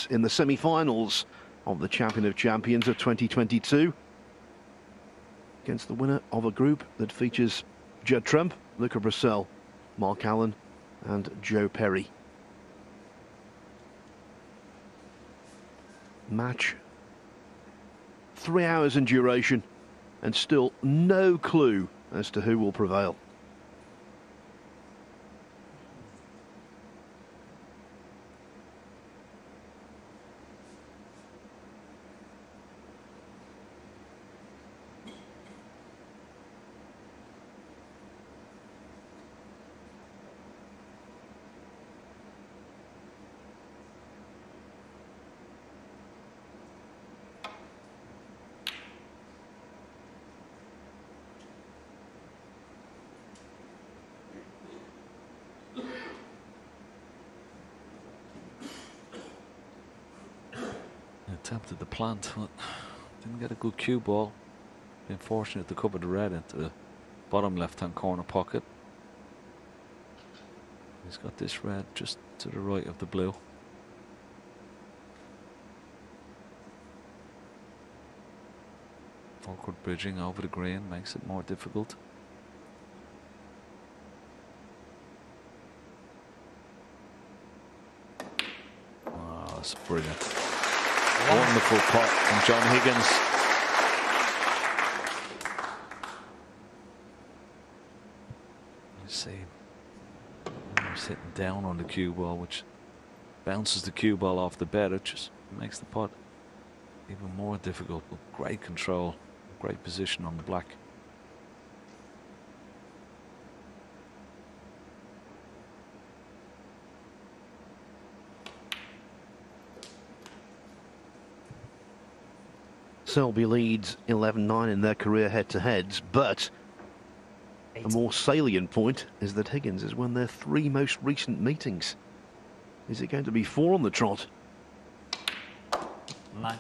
Higgins in the semi-finals of the Champion of Champions of 2022 against the winner of a group that features Judd Trump, Luca Brissell, Mark Allen and Joe Perry. Match 3 hours in duration and still no clue as to who will prevail. Attempted the plant, but didn't get a good cue ball. Been fortunate to cover the red into the bottom left-hand corner pocket. He's got this red just to the right of the blue. Awkward bridging over the green makes it more difficult. Oh, that's brilliant. Wonderful pot from John Higgins. You see, he's hitting down on the cue ball, which bounces the cue ball off the bed. It just makes the pot even more difficult, but great control, great position on the black. Selby leads 11-9 in their career head-to-heads, but a more salient point is that Higgins has won their 3 most recent meetings. Is it going to be 4 on the trot? 9.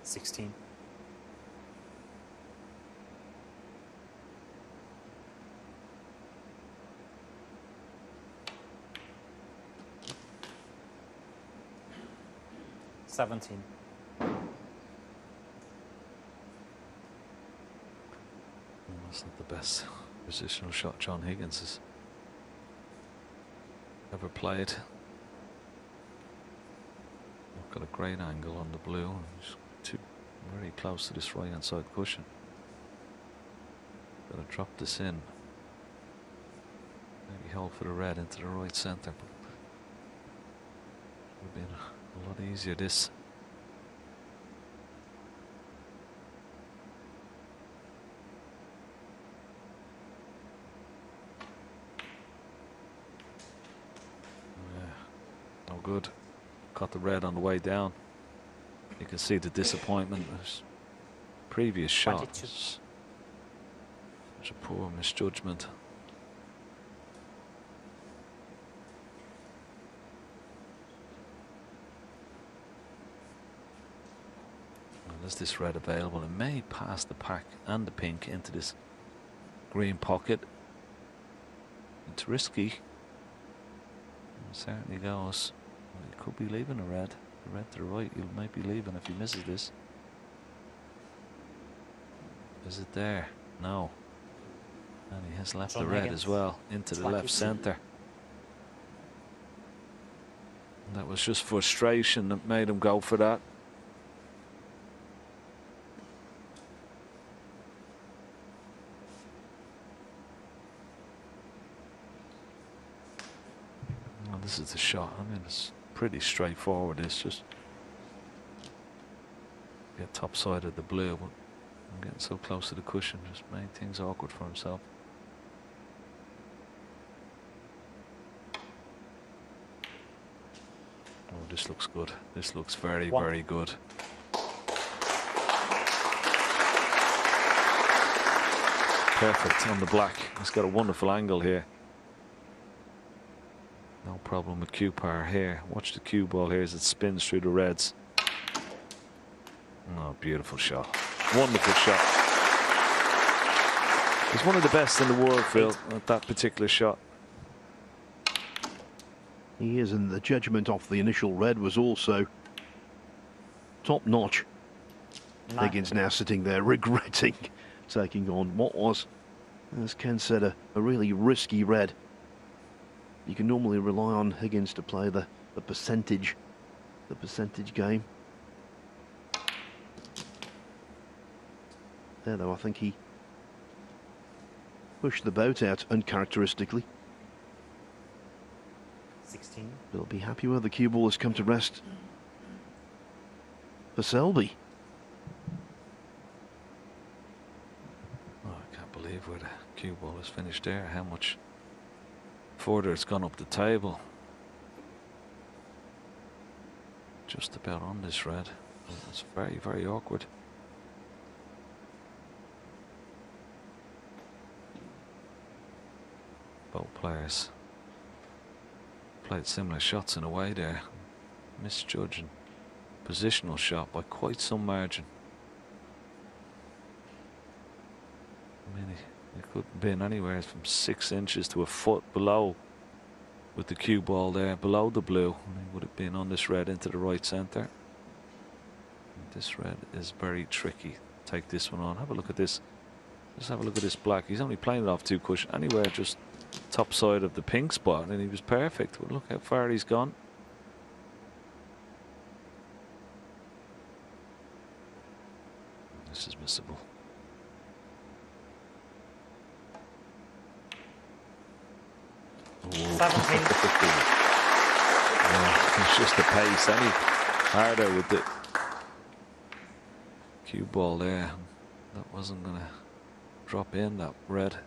$16. $17. That's not the best positional shot John Higgins has ever played. Got a great angle on the blue. He's too very close to this right hand side cushion. Gotta drop this in. Maybe hold for the red into the right centre. But it would have been a lot easier this. Yeah, no good. Caught the red on the way down. You can see the disappointment. His previous shot. Such a poor misjudgment. And there's this red available. It may pass the pack and the pink into this green pocket. It's risky. It certainly goes. He could be leaving a red. The red to the right, he'll might be leaving if he misses this. Is it there? No. And he has left John the red Higgins as well into the left centre. That was just frustration that made him go for that. Well, this is the shot. I mean, it's pretty straightforward. It's just get top side of the blue, but I'm getting so close to the cushion, just made things awkward for himself. Oh, this looks good. This looks very, very good. Perfect on the black. He's got a wonderful angle here. No problem with cue power here. Watch the cue ball here as it spins through the reds. Oh, beautiful shot. Wonderful shot. He's one of the best in the world, Phil, at that particular shot. He is, and the judgment off the initial red was also top notch. 9. Higgins now sitting there regretting taking on what was, as Ken said, a really risky red. You can normally rely on Higgins to play the percentage game. There, though, I think he pushed the boat out uncharacteristically. 16. He'll be happy where the cue ball has come to rest for Selby. Oh, I can't believe where the cue ball has finished there. How much further it's gone up the table. Just about on this red. It's very, very awkward. Both players played similar shots in a way there. Misjudging positional shot by quite some margin. I mean, it could have been anywhere from 6 inches to a foot below with the cue ball there, below the blue. And he would have been on this red into the right centre. This red is very tricky. Take this one on. Have a look at this. Just have a look at this black. He's only playing it off 2 cushion. Anywhere just top side of the pink spot, and he was perfect. But look how far he's gone. This is missable. Oh. 17. Yeah, it's just the pace. Any harder with the cue ball there. That wasn't going to drop in, that red.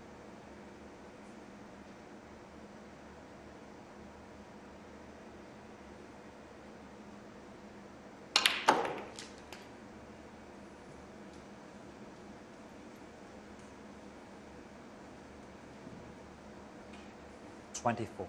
$24.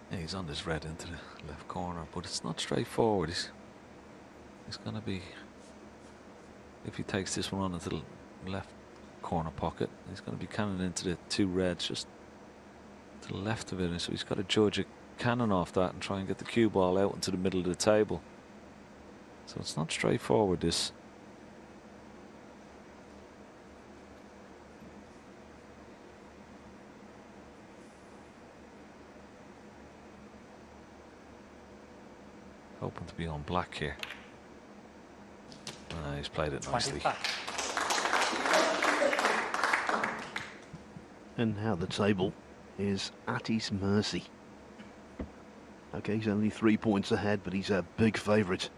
Yeah, he's on this red into the left corner, but it's not straightforward. He's going to be, if he takes this one on into the left corner pocket, he's going to be cannon into the 2 reds just to the left of it, and so he's got to judge a cannon off that and try and get the cue ball out into the middle of the table. So it's not straightforward, this. Hoping to be on black here. He's played it nicely. 25. And how the table is at his mercy. Okay, he's only 3 points ahead, but he's a big favourite.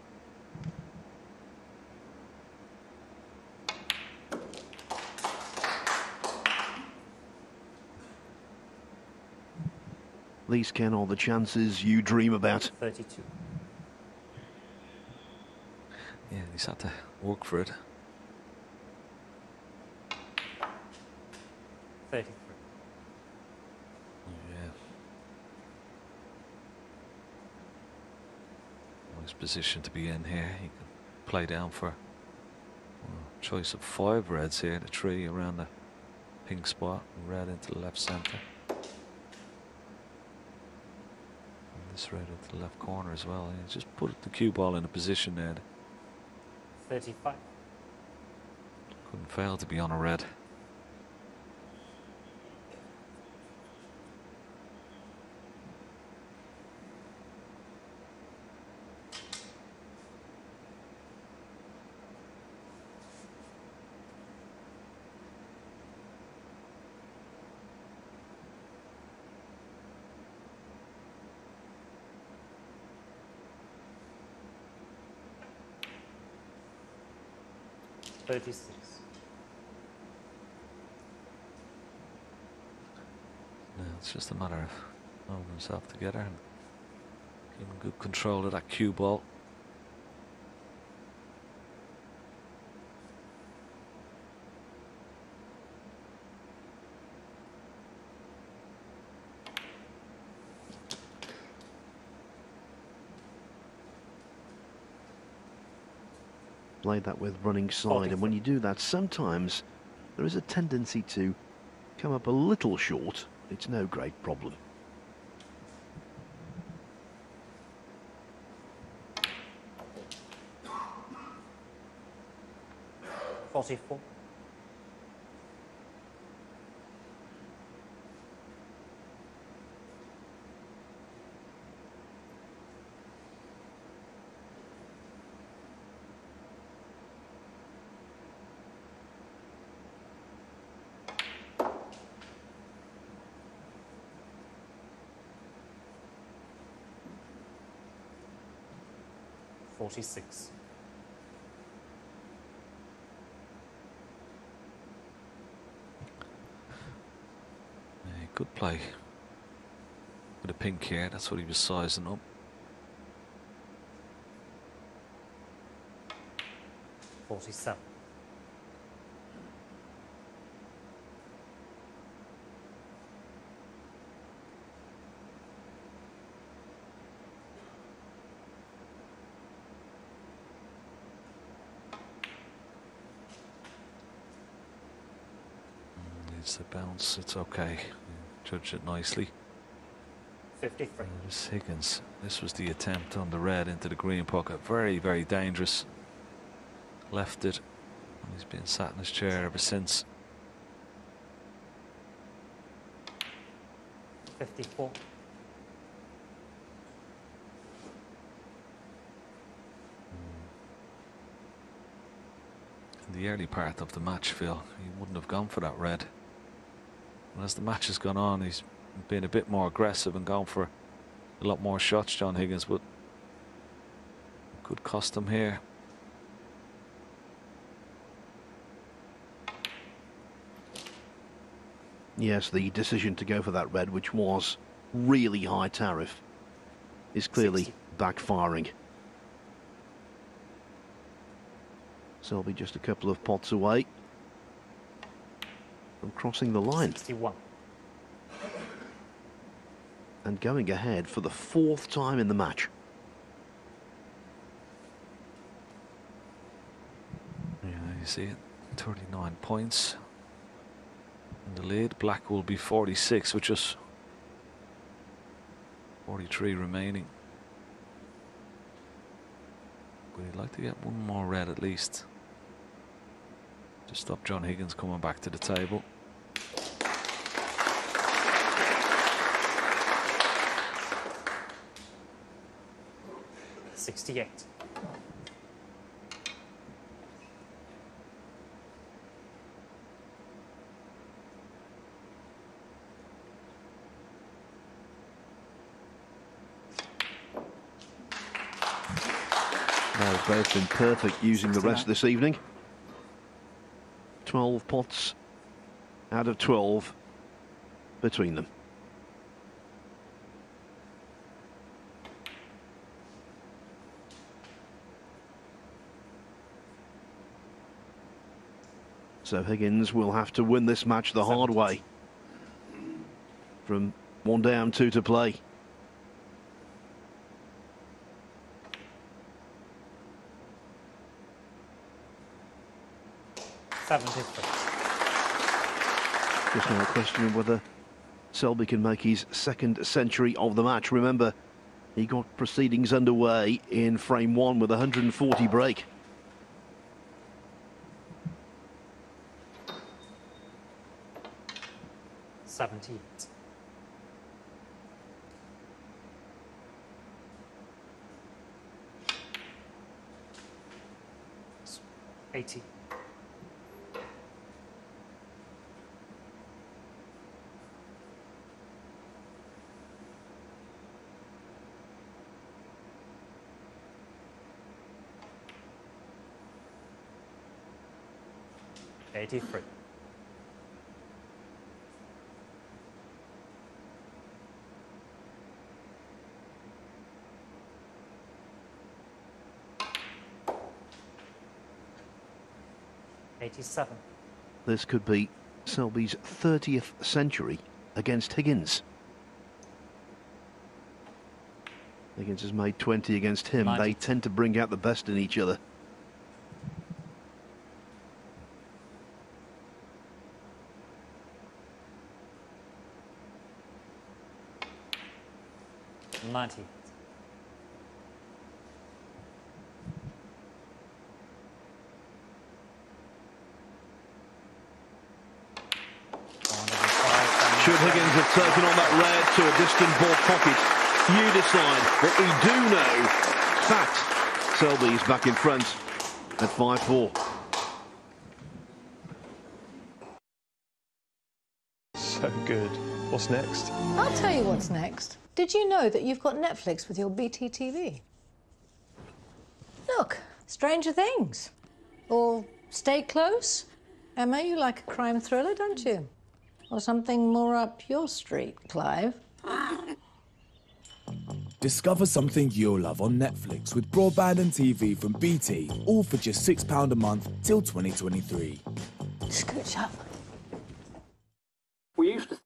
These, Ken, are the chances you dream about. 32. Yeah, he's had to work for it. 33. Yeah. Nice position to be in here. He can play down for choice of 5 reds here. The 3 around the pink spot, and red into the left centre. And this red into the left corner as well. Yeah, just put the cue ball in a position there. 35. Couldn't fail to be on a red. 36. No, it's just a matter of holding himself together and keeping good control of that cue ball. Played that with running side, and when you do that, sometimes there is a tendency to come up a little short. It's no great problem. $44. $46. Yeah, good play with a pink here. That's what he was sizing up. $47. Needs the bounce. It's okay. Judged it nicely. 53. There's Higgins. This was the attempt on the red into the green pocket. Very, very dangerous. Left it. And he's been sat in his chair ever since. 54. In the early part of the match, Phil, he wouldn't have gone for that red. And as the match has gone on, he's been a bit more aggressive and gone for a lot more shots, John Higgins, but could cost him here. Yes, the decision to go for that red, which was really high tariff, is clearly 60. backfiring. Selby just a couple of pots away from crossing the line 61. and going ahead for the 4th time in the match. Yeah, you see it. 39 points in the lead. Black will be 46, with just 43 remaining. But he'd like to get one more red at least to stop John Higgins coming back to the table. $68. They've both been perfect using the rest 69. this evening. 12 pots out of 12 between them. So Higgins will have to win this match the hard way. From 1 down, 2 to play. $73. Just now a question of whether Selby can make his 2nd century of the match. Remember, he got proceedings underway in frame 1 with a 140 break. $78. $80. 83. '87. This could be Selby's 30th century against Higgins. Higgins has made 20 against him. 90. They tend to bring out the best in each other. '90. Should Higgins have taken on that red to a distant ball pocket? You decide. But we do know, fact, Selby's back in front at 5-4. So good. What's next? I'll tell you what's next. Did you know that you've got Netflix with your BT TV? Look, Stranger Things. Or Stay Close. Emma, you like a crime thriller, don't you? Or something more up your street, Clive. Discover something you'll love on Netflix with broadband and TV from BT, all for just £6 a month till 2023. Scooch up. We used to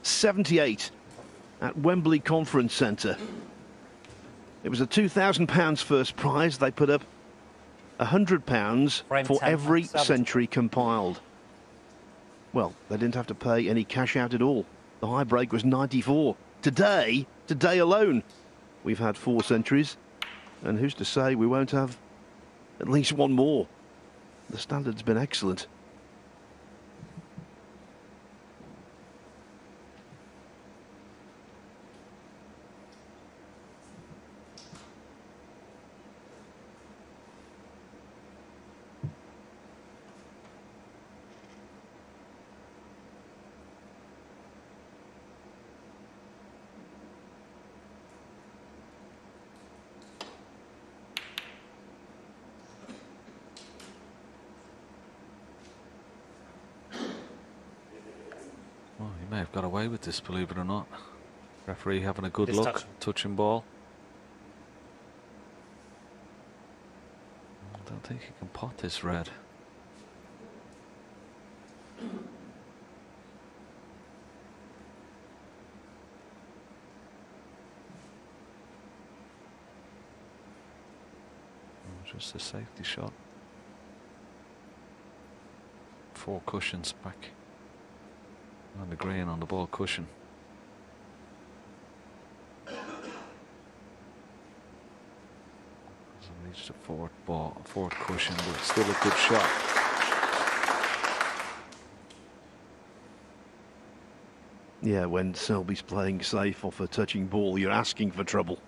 '78 at Wembley Conference Centre. It was a £2,000 first prize. They put up £100 Frame for 10, every 70. century compiled. Well, they didn't have to pay any cash out at all. The high break was 94. Today alone, we've had 4 centuries, and who's to say we won't have at least one more? The standard's been excellent. Well, he may have got away with this, believe it or not. Referee having a good Just look, touching ball. I don't think he can pot this red. Just a safety shot. 4 cushions back on the green on the ball cushion. Hasn't reached the fourth cushion, but still a good shot. Yeah, when Selby's playing safe off a touching ball, you're asking for trouble.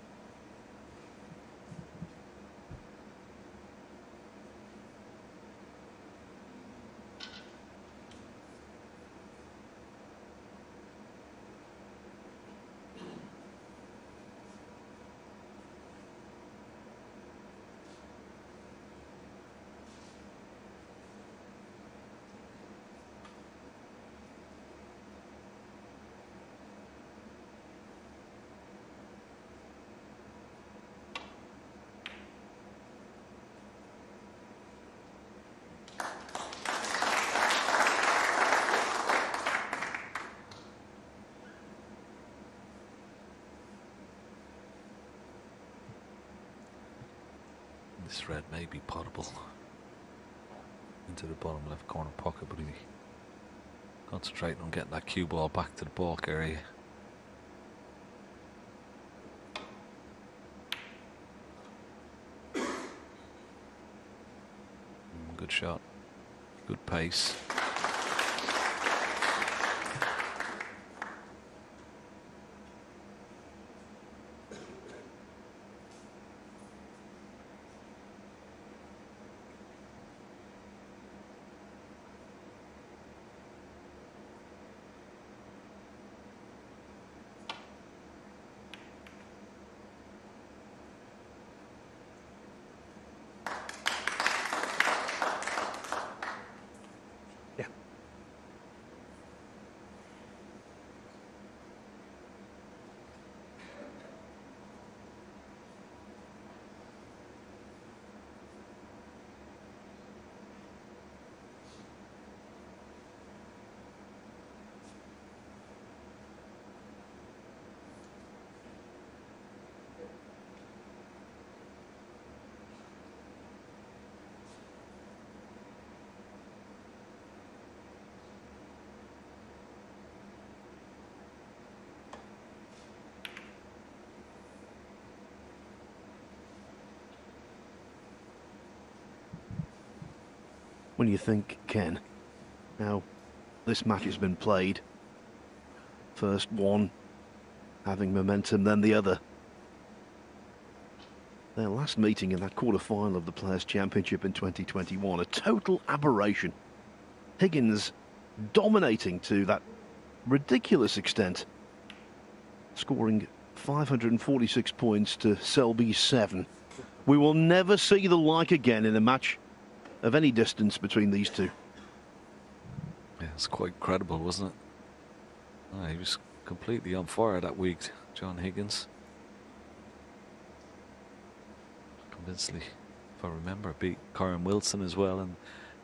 This red may be potable into the bottom left corner pocket, but he'll be concentrating on getting that cue ball back to the balk area. Good shot, good pace. When you think, Ken, now this match has been played, first one having momentum, then the other. Their last meeting in that quarter-final of the Players' Championship in 2021, a total aberration. Higgins dominating to that ridiculous extent, scoring 546 points to Selby's 7. We will never see the like again in a match of any distance between these two. Yeah, it's quite incredible, wasn't it? Oh, he was completely on fire that week, John Higgins. Convincingly, if I remember, beat Karen Wilson as well,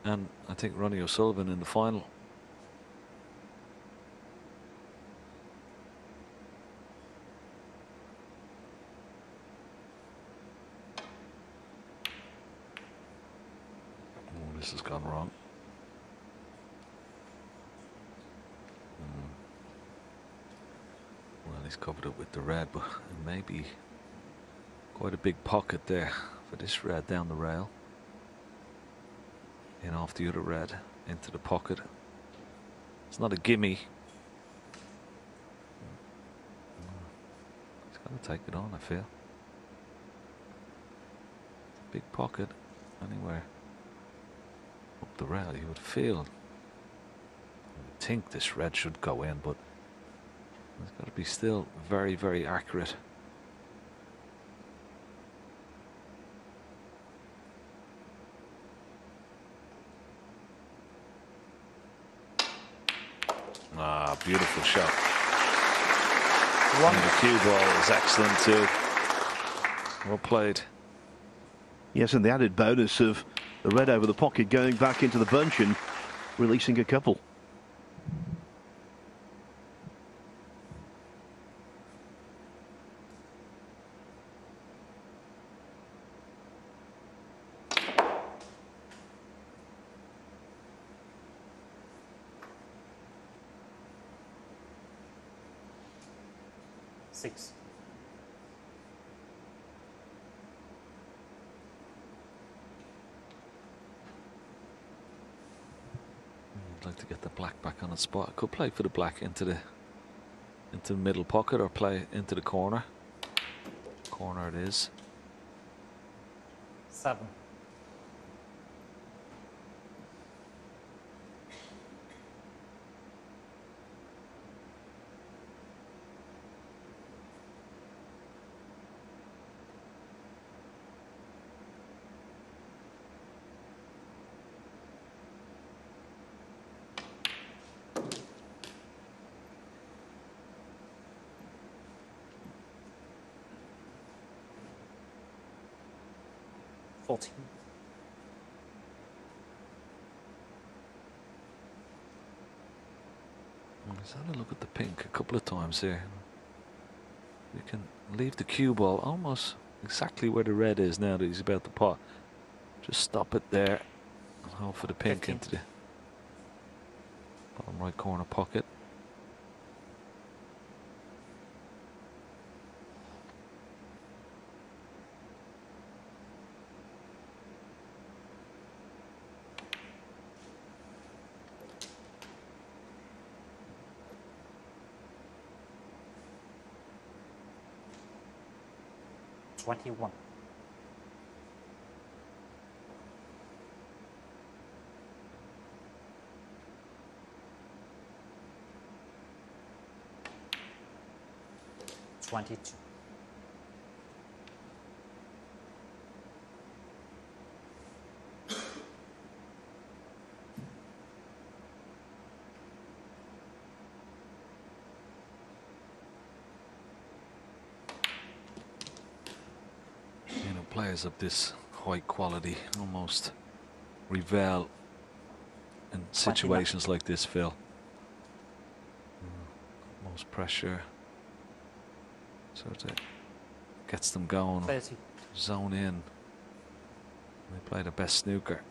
and I think Ronnie O'Sullivan in the final. Oh, this has gone wrong. Well, he's covered up with the red, but it may be quite a big pocket there for this red down the rail. In off the other red, into the pocket. It's not a gimme. He's got to take it on, I feel. Big pocket, anywhere up the rail, you would feel. You would think this red should go in, but it's got to be still very, very accurate. Ah, beautiful shot. And the cue ball is excellent too. Well played. Yes, and the added bonus of the red over the pocket going back into the bunch and releasing a couple. Six. I'd like to get the black back on its spot. I could play for the black into the middle pocket or play into the corner. Corner it is. 7. Let's have a look at the pink a couple of times here. We can leave the cue ball almost exactly where the red is now that he's about to pot. Just stop it there and hope for the pink 15. into the bottom right corner pocket. Twenty-one. $22. You know, players of this high quality almost revel in situations like this, Phil. Most pressure sort of gets them going, 30. zone in. They play the best snooker.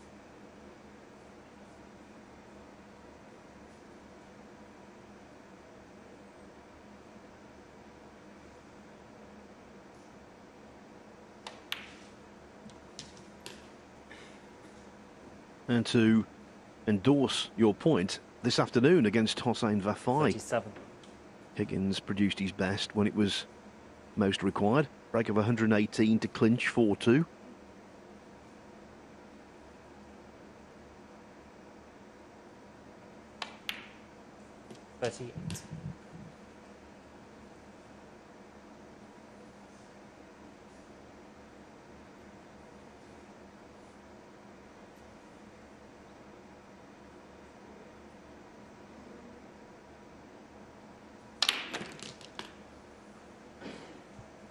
And to endorse your point, this afternoon against Hossein Vafai, 37. Higgins produced his best when it was most required. Break of 118 to clinch 4-2. $38.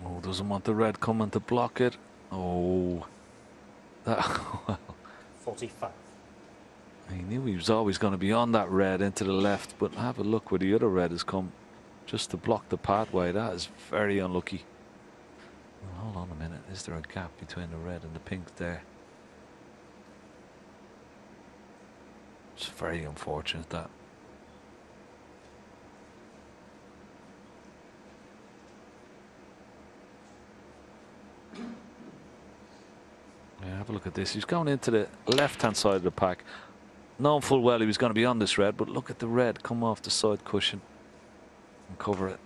Oh, doesn't want the red coming to block it. Oh, that. Well, 45. he knew he was always going to be on that red into the left, but have a look where the other red has come just to block the pathway. That is very unlucky. Well, hold on a minute. Is there a gap between the red and the pink there? It's very unfortunate that. Yeah, have a look at this. He's going into the left-hand side of the pack. Knowing full well he was going to be on this red, but look at the red come off the side cushion and cover it.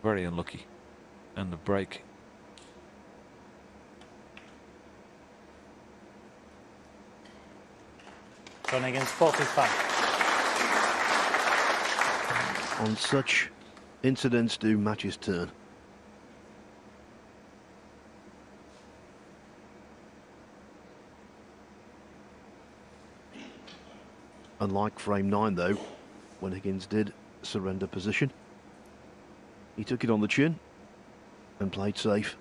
Very unlucky. And the break. John Higgins, 45. On such incidents do matches turn. Unlike frame 9 though, when Higgins did surrender position, he took it on the chin and played safe.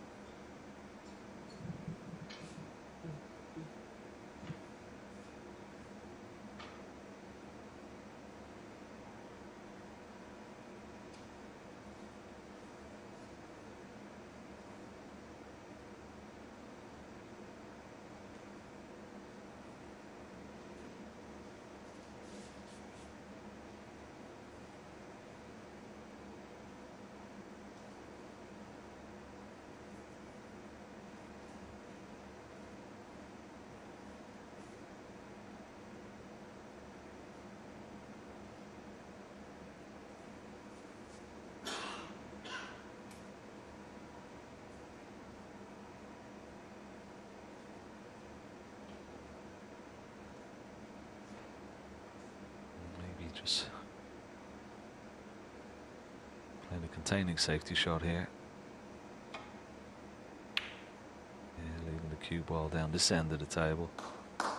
Just playing a containing safety shot here. Yeah, leaving the cue ball down this end of the table. And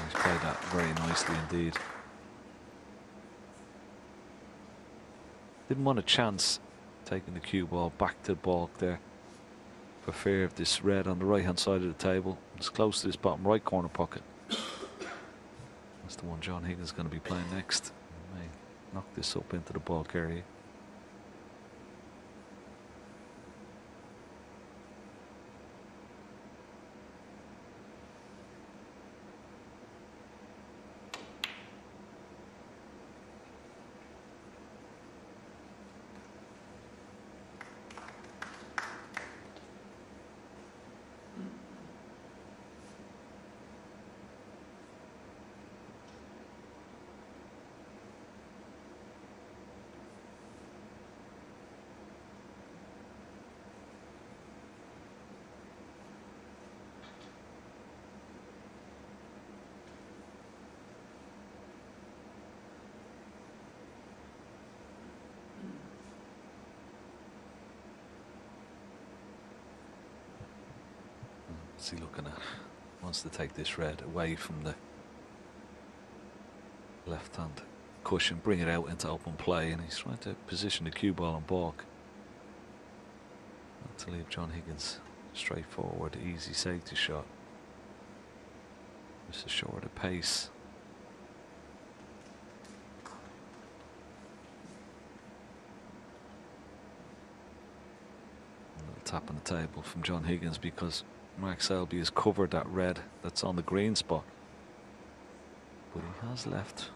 he's played that very nicely indeed. Didn't want a chance taking the cue ball back to the balk there for fear of this red on the right hand side of the table. It's close to this bottom right corner pocket. That's the one John Higgins is going to be playing next. He may knock this up into the balk area. What's he looking at? Wants to take this red away from the left hand cushion, bring it out into open play, and he's trying to position the cue ball on balk. Not to leave John Higgins straightforward, easy safety shot. Just a shorter pace. A little tap on the table from John Higgins because Mark Selby has covered that red that's on the green spot. But he has left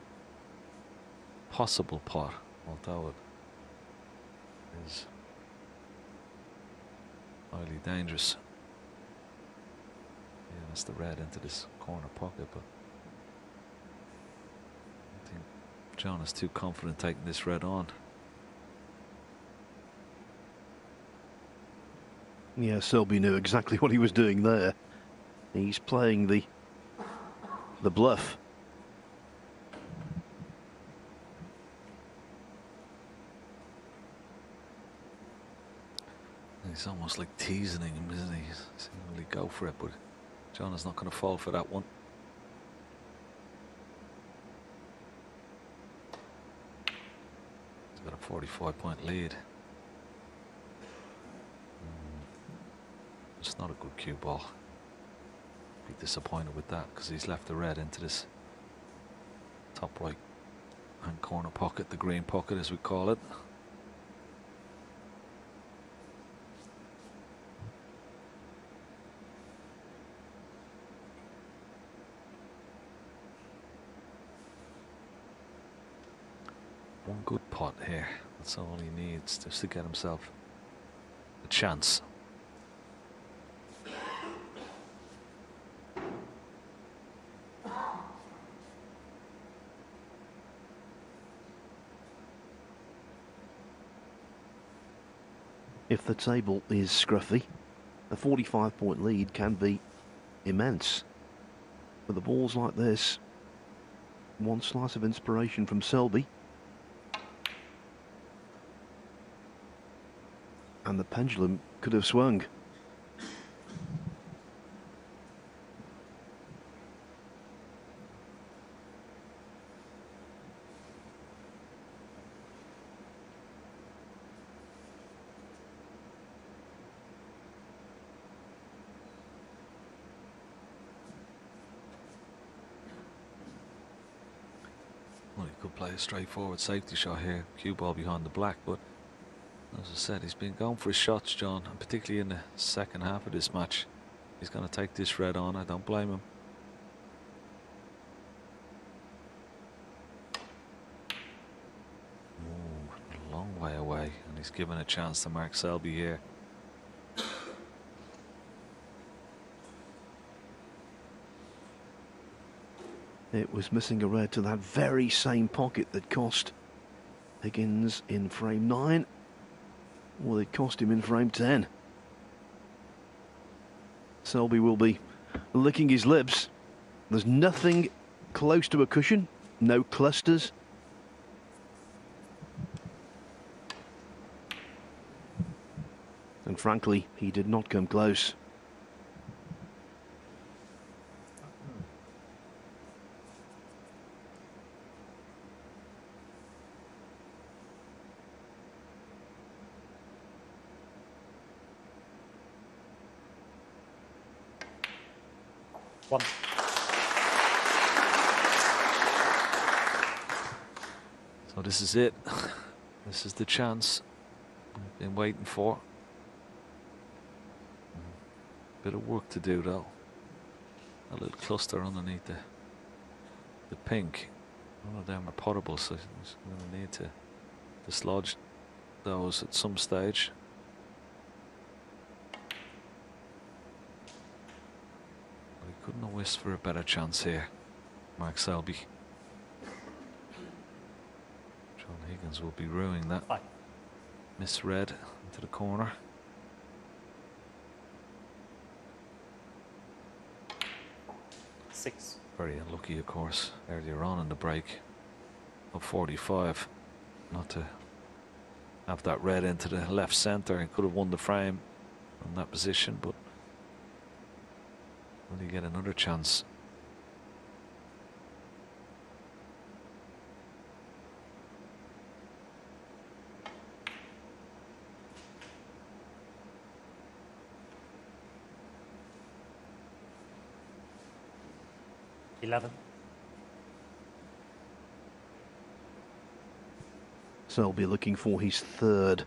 possible pot, although it is highly dangerous. Yeah, that's the red into this corner pocket, but I think John is too confident taking this red on. Yeah, Selby knew exactly what he was doing there. He's playing the bluff. He's almost like teasing him, isn't he? He's saying, "Will go for it?" But John is not going to fall for that one. He's got a 45-point lead. It's not a good cue ball. Be disappointed with that because he's left the red into this top right hand corner pocket, the green pocket as we call it. One good pot here. That's all he needs just to get himself a chance. If the table is scruffy, a 45-point lead can be immense. With the balls like this, one slice of inspiration from Selby, and the pendulum could have swung. Well, he could play a straightforward safety shot here, cue ball behind the black, but as I said, he's been going for his shots, John, and particularly in the second half of this match. He's going to take this red on. I don't blame him. Ooh, a long way away, and he's given a chance to Mark Selby here. It was missing a red to that very same pocket that cost Higgins in frame 9. Well, it cost him in frame 10. Selby will be licking his lips. There's nothing close to a cushion, no clusters. And frankly, he did not come close. One. So this is it. This is the chance I've been waiting for. Bit of work to do though. A little cluster underneath the pink. One of them are potable, so he's going to need to dislodge those at some stage. Couldn't have wished for a better chance here, Mark Selby. John Higgins will be ruining that. Fine. Misread into the corner. Six. Very unlucky, of course, earlier on in the break of 45. Not to have that red into the left centre and could have won the frame from that position, but Will he get another chance? Selby looking for his third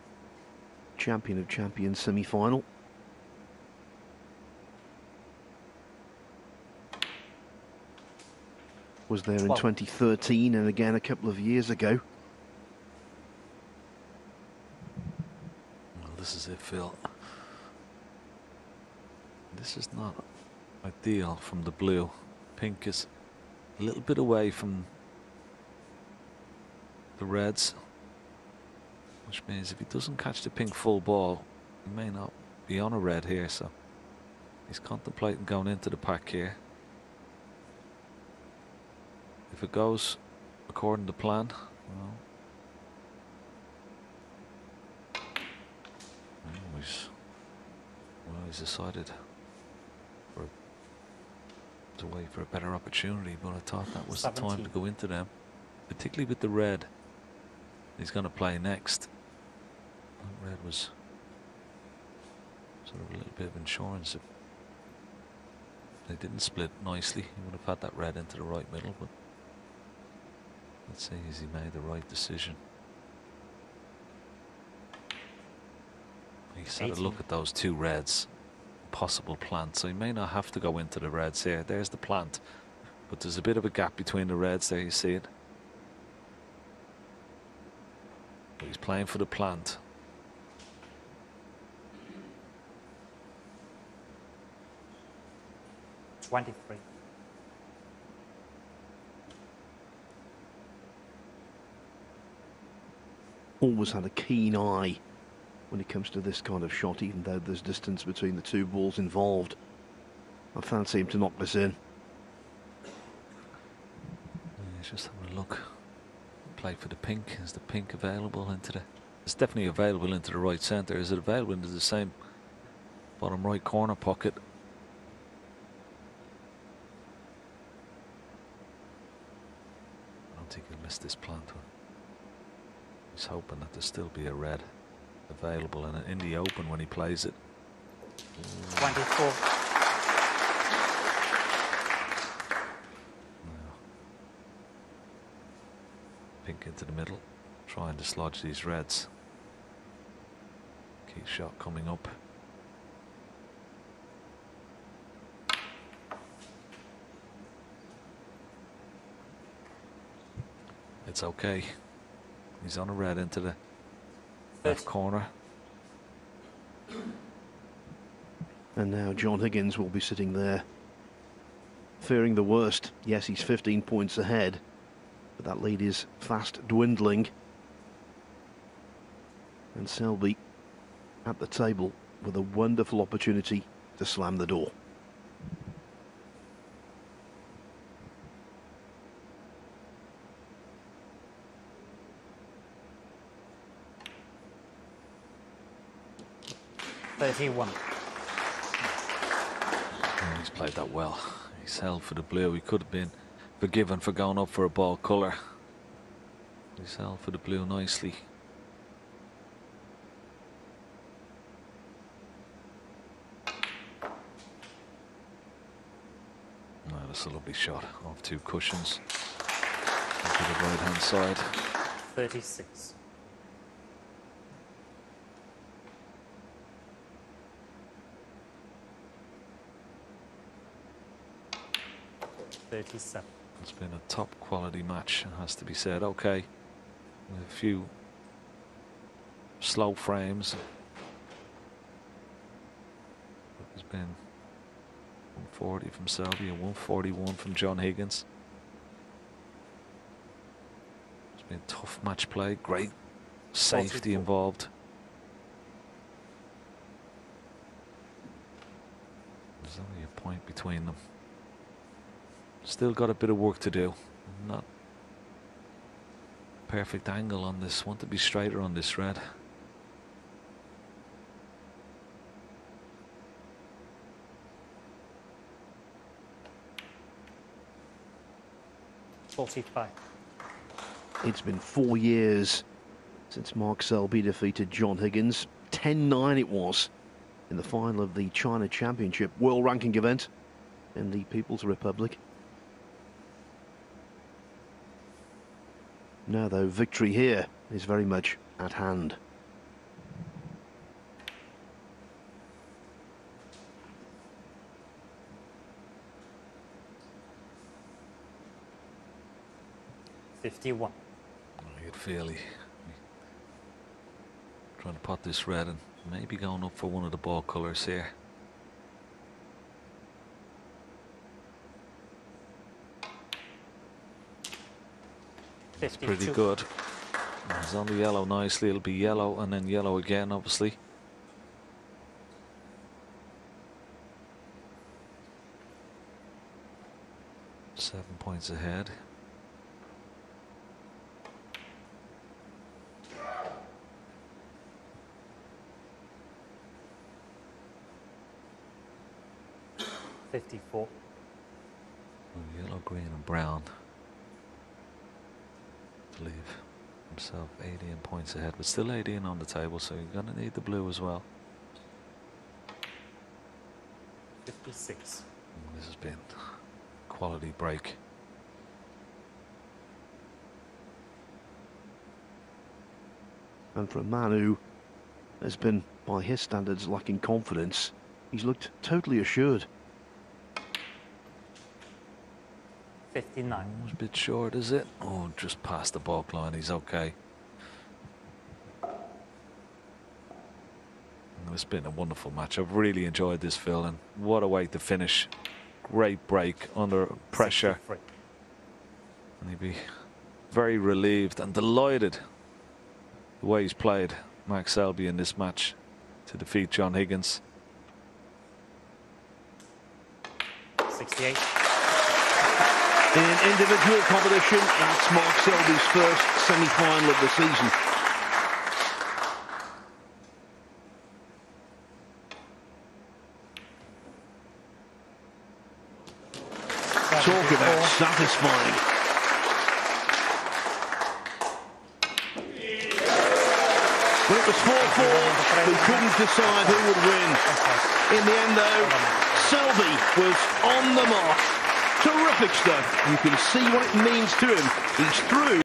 Champion of Champions semi-final. Was there in 2013 and again a couple of years ago. Well, this is it, Phil. This is not ideal from the blue. Pink is a little bit away from the reds, which means if he doesn't catch the pink full ball, he may not be on a red here, so he's contemplating going into the pack here. If it goes according to plan, well, he's decided to wait for a better opportunity, but I thought that was 17. The time to go into them, particularly with the red he's going to play next. That red was sort of a little bit of insurance. If they didn't split nicely, he would have had that red into the right middle, but let's see, has he made the right decision? He's had a look at those two reds, possible plant, so he may not have to go into the reds here. There's the plant, but there's a bit of a gap between the reds there, you see it. But he's playing for the plant. Always had a keen eye when it comes to this kind of shot, even though there's distance between the two balls involved. I fancy him to knock this in. He's just having a look. Play for the pink. Is the pink available into the... It's definitely available into the right centre. Is it available into the same bottom right corner pocket? I don't think he'll miss this plant one. He's hoping that there'll still be a red available in the open when he plays it. 24. Now, pink into the middle, trying to dislodge these reds. Key shot coming up. It's okay. He's on a red into the left corner. And now John Higgins will be sitting there fearing the worst. Yes, he's 15 points ahead, but that lead is fast dwindling. And Selby at the table with a wonderful opportunity to slam the door. Oh, he's played that well. He's held for the blue. He could have been forgiven for going up for a ball colour. He's held for the blue nicely. Oh, that's a lovely shot off two cushions. To the right hand side. 36. It's been a top quality match, it has to be said. Okay, with a few slow frames. There's been 140 from Selby and 141 from John Higgins. It's been tough match play, great safety involved. There's only a point between them. Still got a bit of work to do. Not perfect angle on this. Want to be straighter on this red. 45. It's been 4 years since Mark Selby defeated John Higgins. 10-9 it was in the final of the China Championship world ranking event in the People's Republic. Now, though, victory here is very much at hand. $51. You'd feel he trying to pot this red and maybe going up for one of the ball colours here. It's pretty good. It's on the yellow nicely. It'll be yellow and then yellow again, obviously. Seven points ahead. $54. Yellow, green and brown to leave himself 18 points ahead, but still 18 on the table, so you're going to need the blue as well. 56. This has been a quality break. And for a man who has been, by his standards, lacking confidence, he's looked totally assured. 59. It's a bit short, is it? Oh, just past the balk line. He's okay. It's been a wonderful match. I've really enjoyed this, Phil, and what a way to finish. Great break under pressure. 63. And he'd be very relieved and delighted the way he's played, Mark Selby, in this match to defeat John Higgins. 68. In individual competition, that's Mark Selby's first semi-final of the season. Talk about satisfying. When it was 4-4, we couldn't decide who would win. In the end, though, Selby was on the mark. Terrific stuff. You can see what it means to him. He's through.